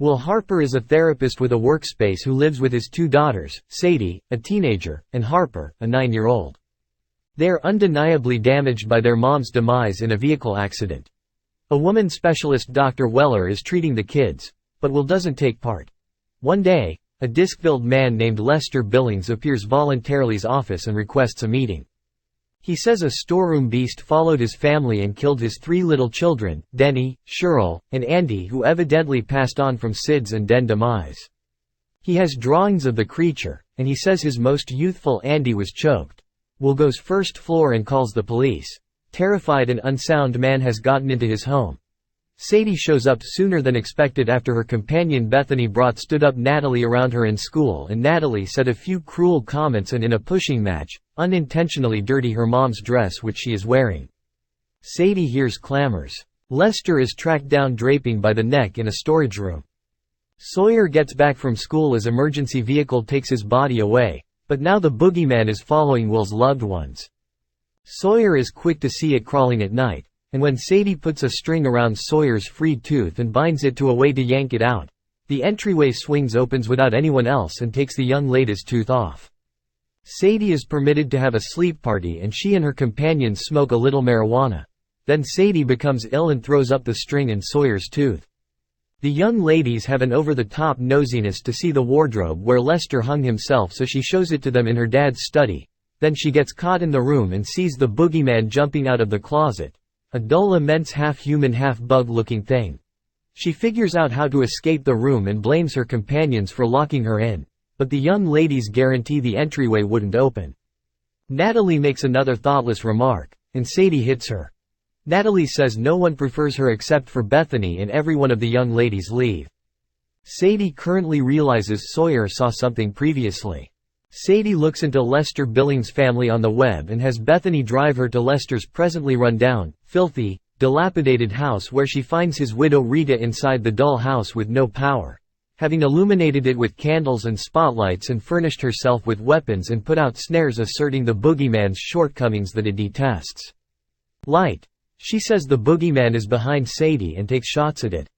Will Harper is a therapist with a workspace who lives with his two daughters, Sadie, a teenager, and Harper, a 9-year-old. They are undeniably damaged by their mom's demise in a vehicle accident. A woman specialist, Dr. Weller, is treating the kids, but Will doesn't take part. One day, a disc-filled man named Lester Billings appears voluntarily office and requests a meeting. He says a storeroom beast followed his family and killed his 3 little children, Denny, Cheryl, and Andy, who evidently passed on from Sid's and Den demise. He has drawings of the creature, and he says his most youthful Andy was choked. Will goes first floor and calls the police. Terrified, an unsound man has gotten into his home. Sadie shows up sooner than expected after her companion Bethany brought stood-up Natalie around her in school, and Natalie said a few cruel comments and in a pushing match, unintentionally dirty her mom's dress which she is wearing. Sadie hears clamors. Lester is tracked down draping by the neck in a storage room. Sawyer gets back from school as emergency vehicle takes his body away, but now the boogeyman is following Will's loved ones. Sawyer is quick to see it crawling at night. And when Sadie puts a string around Sawyer's free tooth and binds it to a way to yank it out, the entryway swings opens without anyone else and takes the young lady's tooth off. Sadie is permitted to have a sleep party and she and her companions smoke a little marijuana. Then Sadie becomes ill and throws up the string and Sawyer's tooth. The young ladies have an over-the-top nosiness to see the wardrobe where Lester hung himself, so she shows it to them in her dad's study. Then she gets caught in the room and sees the boogeyman jumping out of the closet. A dull, immense, half-human, half-bug-looking thing. She figures out how to escape the room and blames her companions for locking her in, but the young ladies guarantee the entryway wouldn't open. Natalie makes another thoughtless remark, and Sadie hits her. Natalie says no one prefers her except for Bethany, and every one of the young ladies leave. Sadie currently realizes Sawyer saw something previously. Sadie looks into Lester Billings' family on the web and has Bethany drive her to Lester's presently run-down, filthy, dilapidated house, where she finds his widow Rita inside the dull house with no power, having illuminated it with candles and spotlights and furnished herself with weapons and put out snares asserting the boogeyman's shortcomings that it detests. Light. She says the boogeyman is behind Sadie and takes shots at it.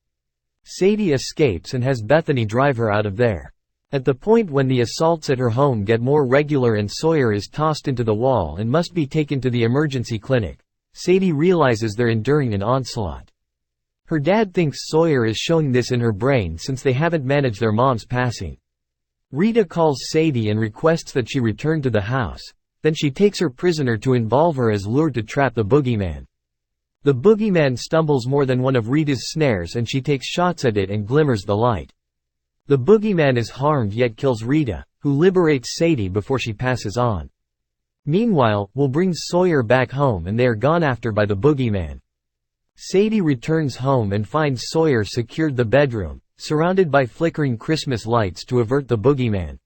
Sadie escapes and has Bethany drive her out of there. At the point when the assaults at her home get more regular and Sawyer is tossed into the wall and must be taken to the emergency clinic, Sadie realizes they're enduring an onslaught. Her dad thinks Sawyer is showing this in her brain since they haven't managed their mom's passing. Rita calls Sadie and requests that she return to the house, then she takes her prisoner to involve her as lure to trap the boogeyman. The boogeyman stumbles more than one of Rita's snares and she takes shots at it and glimmers the light. The boogeyman is harmed yet kills Rita, who liberates Sadie before she passes on. Meanwhile, Will brings Sawyer back home and they are gone after by the boogeyman. Sadie returns home and finds Sawyer secured the bedroom, surrounded by flickering Christmas lights to avert the boogeyman.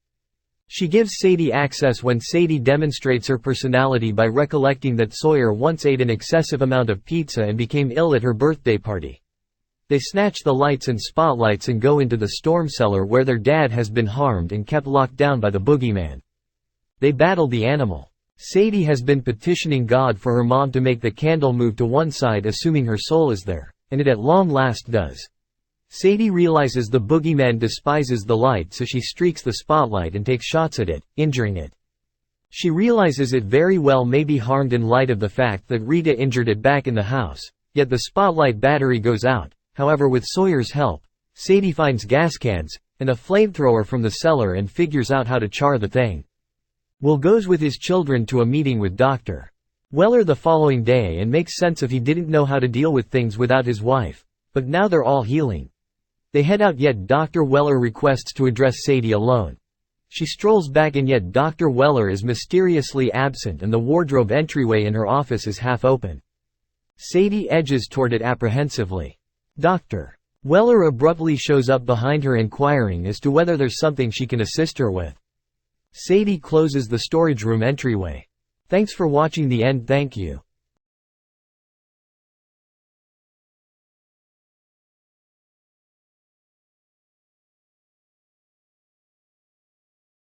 She gives Sadie access when Sadie demonstrates her personality by recollecting that Sawyer once ate an excessive amount of pizza and became ill at her birthday party. They snatch the lights and spotlights and go into the storm cellar where their dad has been harmed and kept locked down by the boogeyman. They battle the animal. Sadie has been petitioning God for her mom to make the candle move to one side, assuming her soul is there, and it at long last does. Sadie realizes the boogeyman despises the light, so she streaks the spotlight and takes shots at it, injuring it. She realizes it very well may be harmed in light of the fact that Rita injured it back in the house, yet the spotlight battery goes out. However, with Sawyer's help, Sadie finds gas cans and a flamethrower from the cellar and figures out how to char the thing. Will goes with his children to a meeting with Dr. Weller the following day and makes sense of he didn't know how to deal with things without his wife, but now they're all healing. They head out, yet Dr. Weller requests to address Sadie alone. She strolls back and yet Dr. Weller is mysteriously absent and the wardrobe entryway in her office is half open. Sadie edges toward it apprehensively. Dr. Weller abruptly shows up behind her, inquiring as to whether there's something she can assist her with. Sadie closes the storage room entryway. Thanks for watching the end. Thank you.